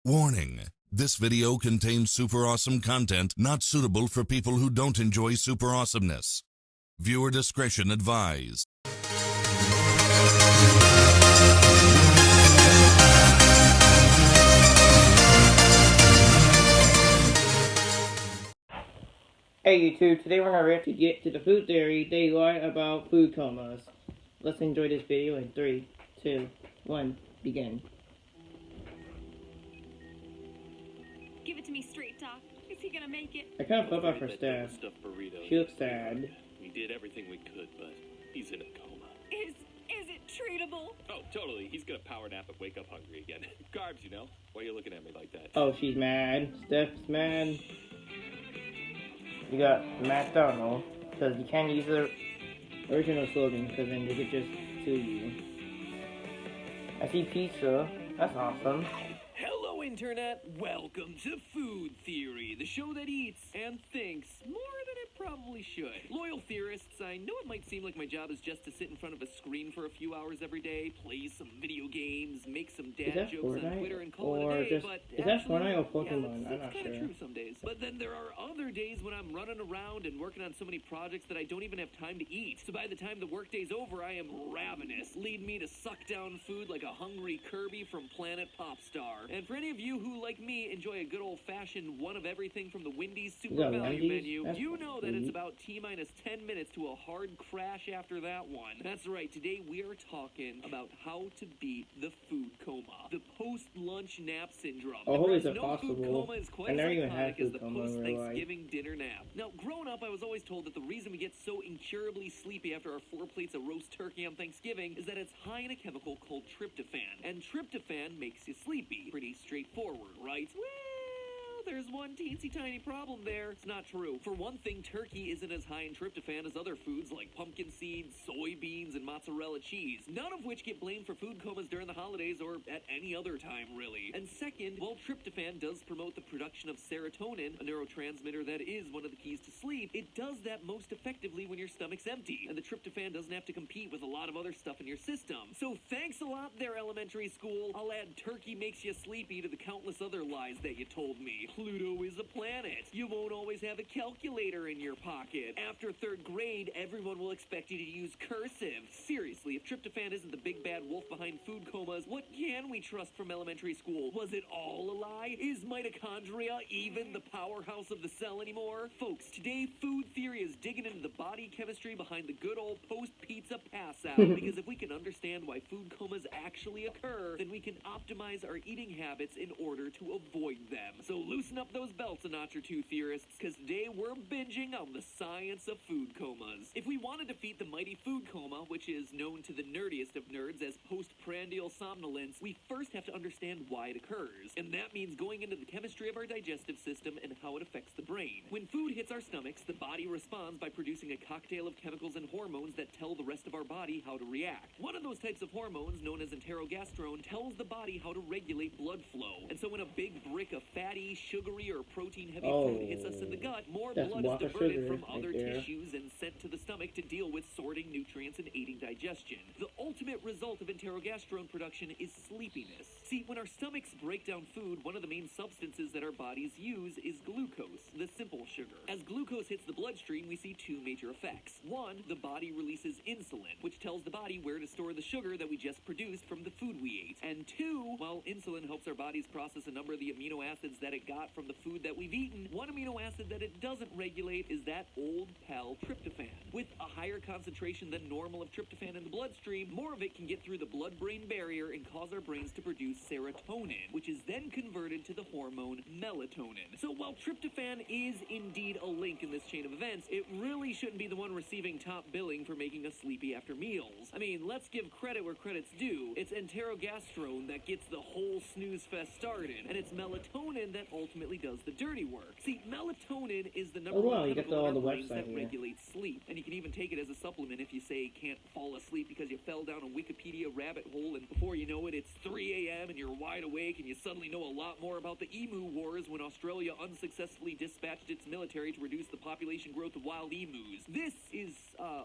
Warning: this video contains super awesome content not suitable for people who don't enjoy super awesomeness. Viewer discretion advised. Hey YouTube, today we're going to get to the food theory they lie about food comas. Let's enjoy this video in 3, 2, 1, begin. Give it to me straight, Doc. Is he gonna make it? I kind of felt bad for Steph. She looks sad. We did everything we could, but he's in a coma. Is it treatable? Oh, totally. He's gonna power nap and wake up hungry again. Garbs, you know? Why are you looking at me like that? Oh, she's mad. Steph's mad. You got McDonald, because you can't use the original slogan, because then they could just sue you. I see pizza. That's awesome. Hello, Internet! Welcome to Food Theory, the show that eats and thinks more than it probably should. Loyal theorists, I know it might seem like my job is just to sit in front of a screen for a few hours every day, play some video games, make some dad jokes on Twitter, and call it a day, but is that Fortnite or Pokemon? Yeah, I'm not sure. sure. Some days. But then there are other days when I'm running around and working on so many projects that I don't even have time to eat. So by the time the workday's over, I am ravenous. Lead me to suck down food like a hungry Kirby from Planet Popstar. And for any of you who, like me, enjoy a good old-fashioned one of everything from the Wendy's super value menu, you know that it's about T-minus 10 minutes to a hard crash after that one. That's right, today we are talking about how to beat the food coma, the post-lunch nap syndrome. Oh, is it no possible? food coma is quite I never as even had iconic as food the coma in real life. post-Thanksgiving dinner nap. Now, growing up, I was always told that the reason we get so incurably sleepy after our 4 plates of roast turkey on Thanksgiving is that it's high in a chemical called tryptophan, and tryptophan makes you sleepy. Pretty straightforward, right? Well, there's one teensy tiny problem there. It's not true. For one thing, turkey isn't as high in tryptophan as other foods like pumpkin seeds, soybeans, and mozzarella cheese, none of which get blamed for food comas during the holidays or at any other time, really. And second, while tryptophan does promote the production of serotonin, a neurotransmitter that is one of the keys to sleep, it does that most effectively when your stomach's empty, and the tryptophan doesn't have to compete with a lot of other stuff in your system. So thanks a lot there, elementary school. I'll add turkey makes you sleepy to the countless other lies that you told me. Pluto is a planet. You won't always have a calculator in your pocket. After 3rd grade, everyone will expect you to use cursive. Seriously, if tryptophan isn't the big bad wolf behind food comas, what can we trust from elementary school? Was it all a lie? Is mitochondria even the powerhouse of the cell anymore? Folks, today food theory is digging into the body chemistry behind the good old post-pizza pass-out. Because if we can understand why food comas actually occur, then we can optimize our eating habits in order to avoid them. So loosen up those belts a notch or two, theorists, because today we're binging on the science of food comas. If we want to defeat the mighty food coma, which is known to the nerdiest of nerds as postprandial somnolence, we first have to understand why it occurs. And that means going into the chemistry of our digestive system and how it affects the brain. When food hits our stomachs, the body responds by producing a cocktail of chemicals and hormones that tell the rest of our body how to react. One of those types of hormones, known as enterogastrone, tells the body how to regulate blood flow. And so when a big brick of fatty, sugary, or protein-heavy food hits us in the gut, more blood is diverted from other tissues and sent to the stomach to deal with sorting nutrients and aiding digestion. The ultimate result of enterogastrone production is sleepiness. See, when our stomachs break down food, one of the main substances that our bodies use is glucose, the simple sugar. As glucose hits the bloodstream, we see 2 major effects. 1, the body releases insulin, which tells the body where to store the sugar that we just produced from the food we ate. And 2, while insulin helps our bodies process a number of the amino acids that it got from the food that we've eaten, one amino acid that it doesn't regulate is that old pal tryptophan. With a higher concentration than normal of tryptophan in the bloodstream, more of it can get through the blood-brain barrier and cause our brains to produce serotonin, which is then converted to the hormone melatonin. So while tryptophan is indeed a link in this chain of events, it really shouldn't be the one receiving top billing for making us sleepy after meals. I mean, let's give credit where credit's due. It's enterogastrone that gets the whole snooze fest started, and it's melatonin that ultimately does the dirty work. See, melatonin is the number Oh, wow, one you got chemical all in the our brains website that here. regulates sleep. And you can even take it as a supplement if you say can't fall asleep because you fell down a Wikipedia rabbit hole, and before you know it, it's 3 a.m. and you're wide awake and you suddenly know a lot more about the emu wars when Australia unsuccessfully dispatched its military to reduce the population growth of wild emus. This is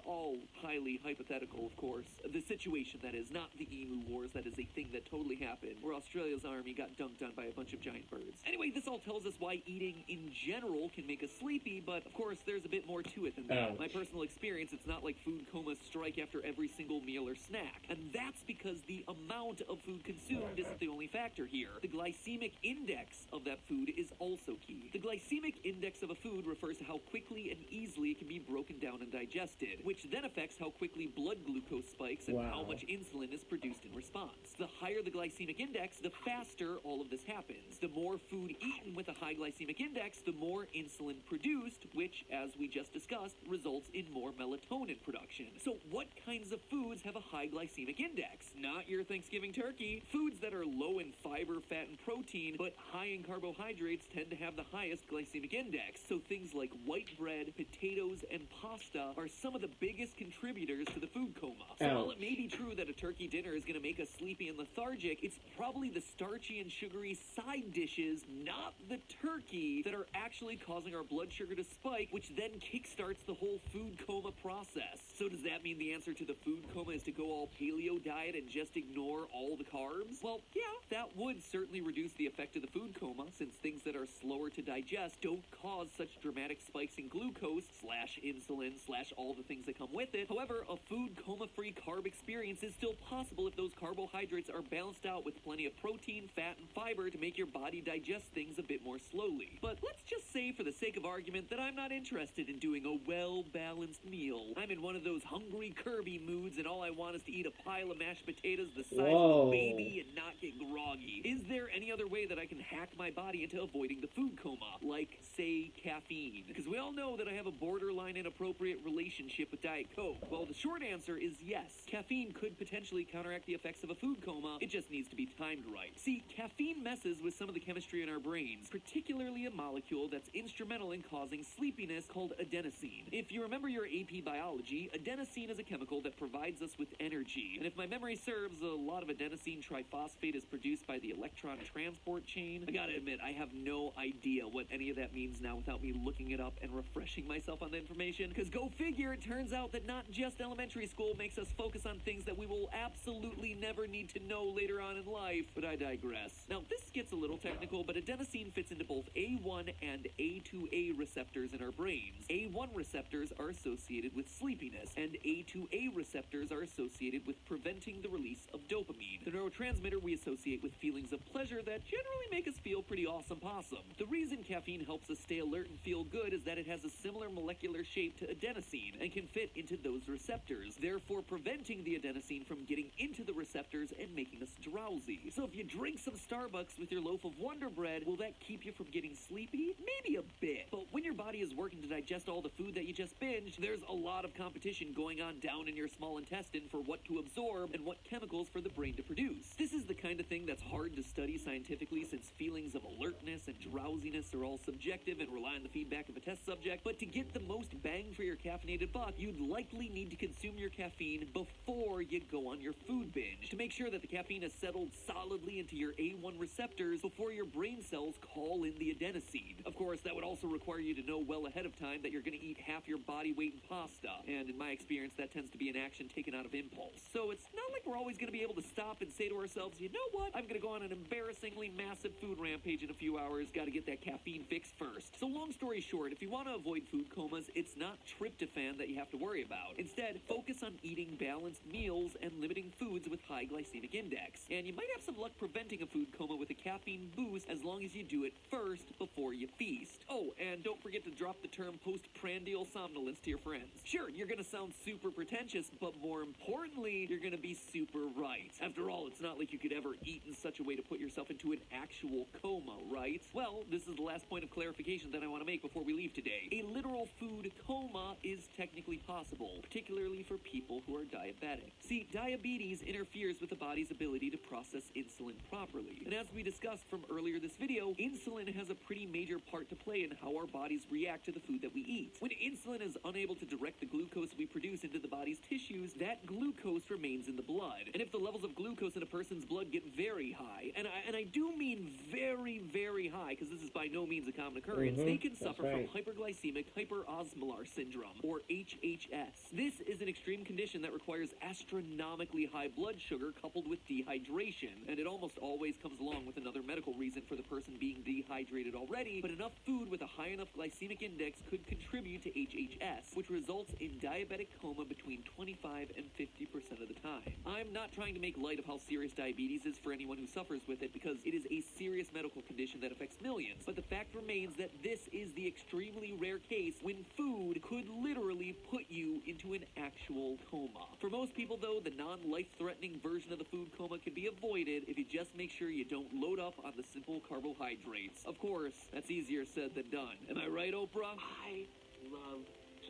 all highly hypothetical, of course. The situation, that is, not the emu wars. That is a thing that totally happened, where Australia's army got dunked on by a bunch of giant birds. Anyway, this all tells us why eating in general can make us sleepy, but of course there's a bit more to it than that. Ouch. My personal experience, it's not like food comas strike after every single meal or snack. And that's because the amount of food consumed isn't the only factor here. The glycemic index of that food is also key. The glycemic index of a food refers to how quickly and easily it can be broken down and digested, which then affects how quickly blood glucose spikes and how Wow. much insulin is produced in response. The higher the glycemic index, the faster all of this happens. The more food eaten with a high glycemic index, the more insulin produced, which, as we just discussed, results in more melatonin production. So what kinds of foods have a high glycemic index? Not your Thanksgiving turkey. Foods that are low in fiber, fat, and protein, but high in carbohydrates tend to have the highest glycemic index. So things like white bread, potatoes, and pasta are some of the biggest contributors to the food coma. So while it may be true that a turkey dinner is going to make us sleepy and lethargic, it's probably the starchy and sugary side dishes, not the turkey, that are actually causing our blood sugar to spike, which then kickstarts the whole food coma process. So does that mean the answer to the food coma is to go all paleo diet and just ignore all the carbs? Well, yeah, that would certainly reduce the effect of the food coma, since things that are slower to digest don't cause such dramatic spikes in glucose slash insulin slash all the things that come with it. However, a food coma-free carb experience is still possible if those carbohydrates are balanced out with plenty of protein, fat, and fiber to make your body digest things a bit more slowly. But let's just say, for the sake of argument, that I'm not interested in doing a well-balanced meal. I'm in one of those hungry Kirby moods, and all I want is to eat a pile of mashed potatoes the size of a baby and not get groggy. Is there any other way that I can hack my body into avoiding the food coma? Like, say, caffeine? Because we all know that I have a borderline inappropriate relationship with Diet Coke. Well, the short answer is yes. Caffeine could potentially counteract the effects of a food coma. It just needs to be timed right. See, caffeine messes with some of the chemistry in our brains, particularly a molecule that's instrumental in causing sleepiness called adenosine. If you remember your AP biology, adenosine is a chemical that provides us with energy. And if my memory serves, a lot of adenosine triphosphate is produced by the electron transport chain. I gotta admit, I have no idea what any of that means now without me looking it up and refreshing myself on the information. Because go figure, it turns out that not just elementary school makes us focus on things that we will absolutely never need to know later on in life. But I digress. Now, this gets a little technical, but adenosine fits into both A1 and A2A receptors in our brains. A1 receptors are associated with sleepiness, and A2A receptors are associated with preventing the release of dopamine, the neurotransmitter we associate with feelings of pleasure that generally make us feel pretty awesome possum. The reason caffeine helps us stay alert and feel good is that it has a similar molecular shape to adenosine and can fit into those receptors, therefore preventing the adenosine from getting into the receptors and making us drowsy. So if you drink some Starbucks with your loaf of Wonder Bread, will that keep you from getting sleepy? Maybe a bit. But when your body is working to digest all the food that you just binged, there's a lot of competition going on down in your small intestine for what to absorb and what chemicals for the brain to produce. This is the kind of thing that's hard to study scientifically, since feelings of alertness and drowsiness are all subjective and rely on the feedback of a test subject. But to get the most bang for your caffeinated buck, you'd likely need to consume your caffeine before you go on your food binge, to make sure that the caffeine has settled solidly into your A1 receptors before your brain cells call in the adenosine. Of course, that would also require you to know well ahead of time that you're going to eat half your body weight in pasta, and in my experience, that tends to be an action taken out of impulse. So it's not like we're always going to be able to stop and say to ourselves, you know what, I'm going to go on an embarrassingly massive food rampage in a few hours, got to get that caffeine fix first. So long story short, if you want to avoid food comas, it's not tryptophan that you have to worry about. Instead, focus on eating balanced meals and limiting foods with high glycemic index. And you might have some luck preventing a food coma with a caffeine boost as long as you do it first before you feast. Oh, and don't forget to drop the term postprandial somnolence to your friends. Sure, you're going to sound super pretentious, but more importantly, you're going to be super right. After all, it's not like you could ever eat in such a way to put yourself into an actual coma, right? Well, this is the last point of clarification that I want to make before we leave today. A literal food coma is technically possible, particularly for people who are diabetic. See, diabetes interferes with the body's ability to process insulin properly. And as we discussed from earlier this video, insulin has a pretty major part to play in how our bodies react to the food that we eat. When insulin is unable to direct the glucose we produce into the body's tissues, that glucose remains in the blood. And if the levels of glucose in a person's blood get very high, and I do mean very, very high, because this is by no means a common occurrence, they can suffer from hyperglycemic hyperosmolar syndrome, or HHS. This is an extreme condition that requires astronomically high blood sugar coupled with dehydration, and it almost always comes along with another medical reason for the person being dehydrated already, but enough food with a high enough glycemic index could contribute to HHS, which results in diabetic coma between 25 and 50% of the time. I'm not trying to make light of how serious diabetes is for anyone who suffers with it, because it is a serious medical condition that affects millions, but the fact remains that this is the extremely rare case when food could literally put you into an actual coma. For most people though, the non-life-threatening version of the food coma can be avoided if you just make sure you don't load up on the simple carbohydrates. Of course, that's easier said than done. Am I right, Oprah? I love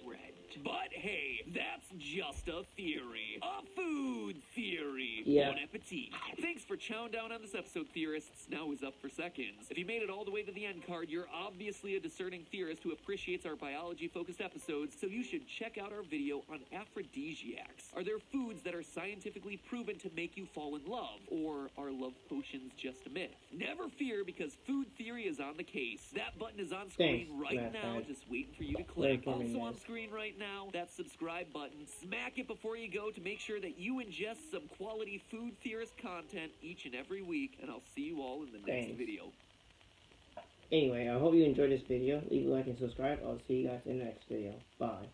bread. But hey, that's just a theory. A food theory. Yeah. Bon appetit. Thanks for chowing down on this episode, theorists. Now is up for seconds. If you made it all the way to the end card, you're obviously a discerning theorist who appreciates our biology-focused episodes, so you should check out our video on aphrodisiacs. Are there foods that are scientifically proven to make you fall in love? Or are love potions just a myth? Never fear, because food theory is on the case. That button is on screen right now, just waiting for you to click. Also on screen right now, that subscribe button. Smack it before you go to make sure that you ingest some quality food theorist content each and every week, and I'll see you all in the next video. Anyway, I hope you enjoyed this video. Leave a like and subscribe. I'll see you guys in the next video. Bye.